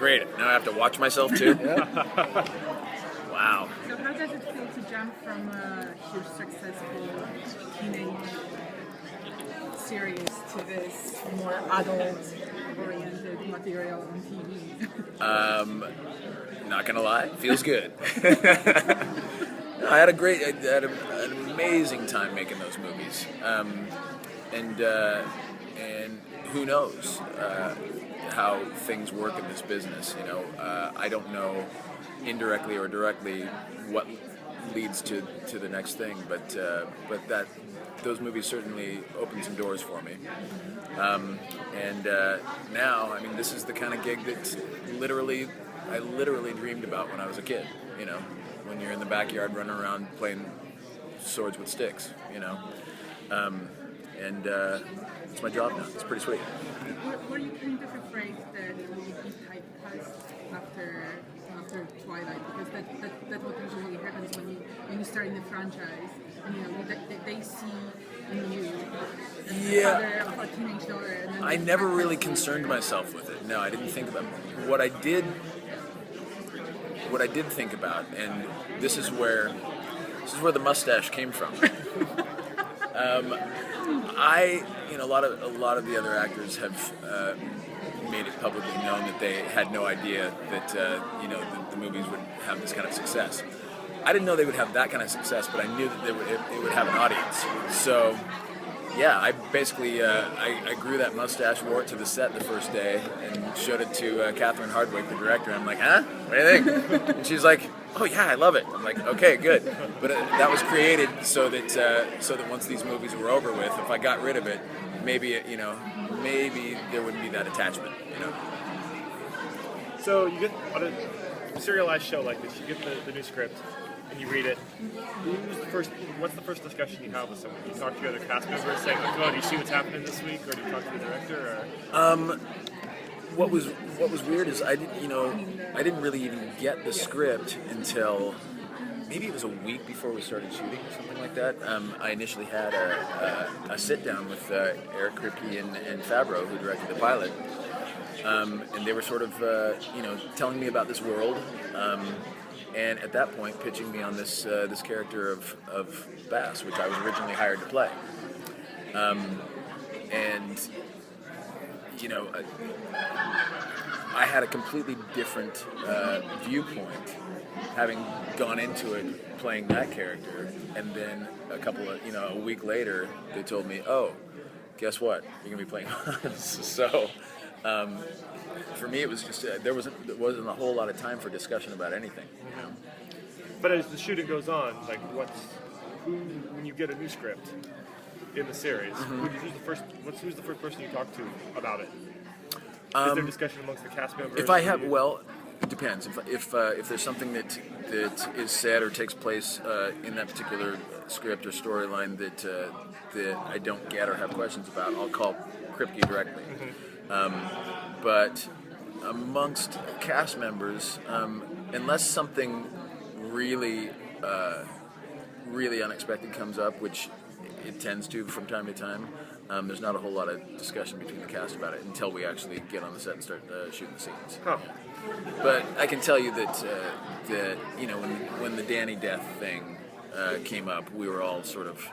Great. Now I have to watch myself too? Wow. So how does it feel to jump from a huge successful teenage series to this more adult-oriented material on TV? Not gonna lie, feels good. I had an amazing time making those movies, and who knows how things work in this business. You know, I don't know indirectly or directly what leads to the next thing, but that those movies certainly opened some doors for me. And now, I mean, this is the kind of gig that I literally dreamed about when I was a kid. You know, when you're in the backyard running around playing swords with sticks. You know, and it's my job now. It's pretty sweet. Were you kind of afraid that you would be typecast after Twilight? Because that's what usually happens when you start in the franchise, and you know they see in you the father of a teenage daughter. And then I never really concerned myself with it. No, I didn't think about what I did think about, and this is where the mustache came from. A lot of the other actors have made it publicly known that they had no idea that the movies would have this kind of success. I didn't know they would have that kind of success, but I knew that it would have an audience. So, yeah, I basically I grew that mustache, wore it to the set the first day, and showed it to Catherine Hardwicke, the director. I'm like, huh? What do you think? And she's like, oh yeah, I love it. I'm like, okay, good. But that was created so that once these movies were over with, if I got rid of it, maybe there wouldn't be that attachment. You know. So you get on a serialized show like this, you get the new script and you read it. What's the first discussion you have with someone? Do you talk to your other cast members saying, like, "Oh, do you see what's happening this week?" Or do you talk to the director? Or? What was weird is I didn't really even get the script until maybe it was a week before we started shooting or something like that. I initially had a sit down with Eric Kripke and Favreau, who directed the pilot, and they were sort of telling me about this world, and at that point pitching me on this character of Bass, which I was originally hired to play, and. I had a completely different viewpoint having gone into it playing that character, and then a week later they told me, oh, guess what, you're gonna be playing Hans. So for me it was just there wasn't a whole lot of time for discussion about anything. You know? But as the shooting goes on, like when you get a new script in the series, who's the first person you talk to about it? Is there discussion amongst the cast members? If I have, well, it depends. If there's something that is said or takes place in that particular script or storyline that I don't get or have questions about, I'll call Kripke directly. But amongst cast members, unless something really unexpected comes up, which it tends to from time to time, there's not a whole lot of discussion between the cast about it until we actually get on the set and start shooting the scenes. Huh. But I can tell you that when the Danny death thing came up, we were all sort of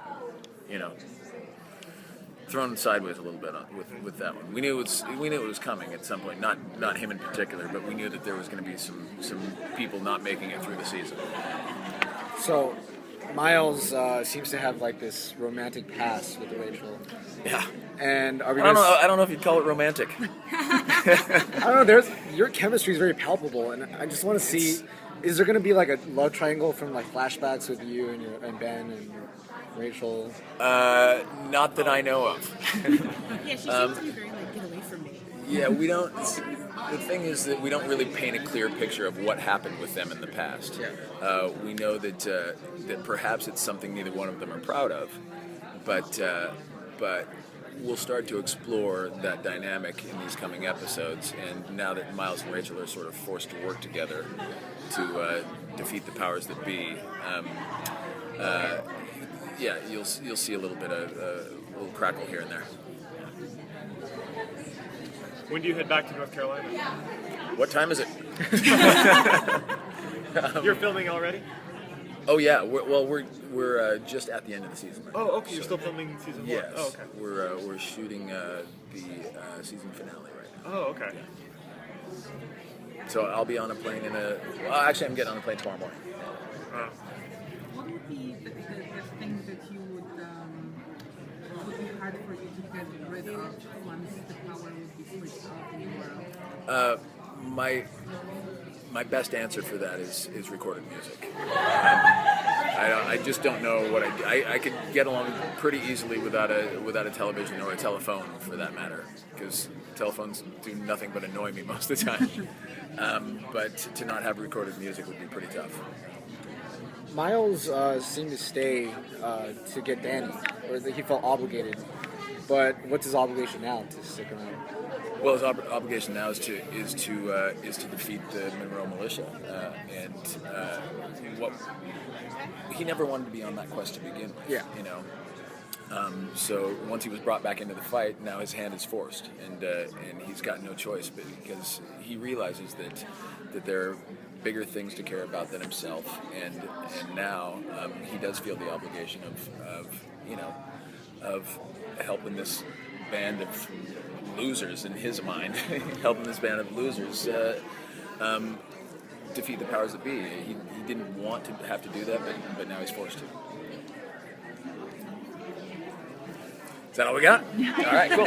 thrown sideways a little bit with that one. We knew it was coming at some point. Not him in particular, but we knew that there was going to be some people not making it through the season. So Miles seems to have like this romantic past with Rachel. Yeah. And are we? I don't know if you'd call it romantic. I don't know. Your chemistry is very palpable, and I just want to see: is there going to be like a love triangle from like flashbacks with you and Ben and Rachel? Not that I know of. Yeah, she seems to be very like, get away from me. Yeah, we don't. The thing is that we don't really paint a clear picture of what happened with them in the past. Yeah. We know that perhaps it's something neither one of them are proud of, but we'll start to explore that dynamic in these coming episodes. And now that Miles and Rachel are sort of forced to work together to defeat the powers that be, you'll see a little bit of a little crackle here and there. When do you head back to North Carolina? What time is it? You're filming already? Oh yeah, we're just at the end of the season. Right Oh, now. okay. You're still filming season 1. Yes. Oh, okay. We're shooting the season finale right now. Oh, okay. So I'll be on a plane actually I'm getting on a plane tomorrow morning. What would be the thing that you would be hard for you to get rid of once the power would be switched off in the world? My best answer for that is recorded music. I just don't know what I could get along pretty easily without a television or a telephone for that matter, because telephones do nothing but annoy me most of the time. But to not have recorded music would be pretty tough. Miles seemed to stay to get Danny, or that he felt obligated. But what's his obligation now to stick around? Well, his obligation now is to defeat the Monroe militia, and he never wanted to be on that quest to begin with. Yeah. You know. So once he was brought back into the fight, now his hand is forced, and he's got no choice, because he realizes that there are bigger things to care about than himself, and now he does feel the obligation of helping this band of losers, in his mind, helping this band of losers defeat the powers that be. He didn't want to have to do that, but now he's forced to. Is that all we got? All right, cool.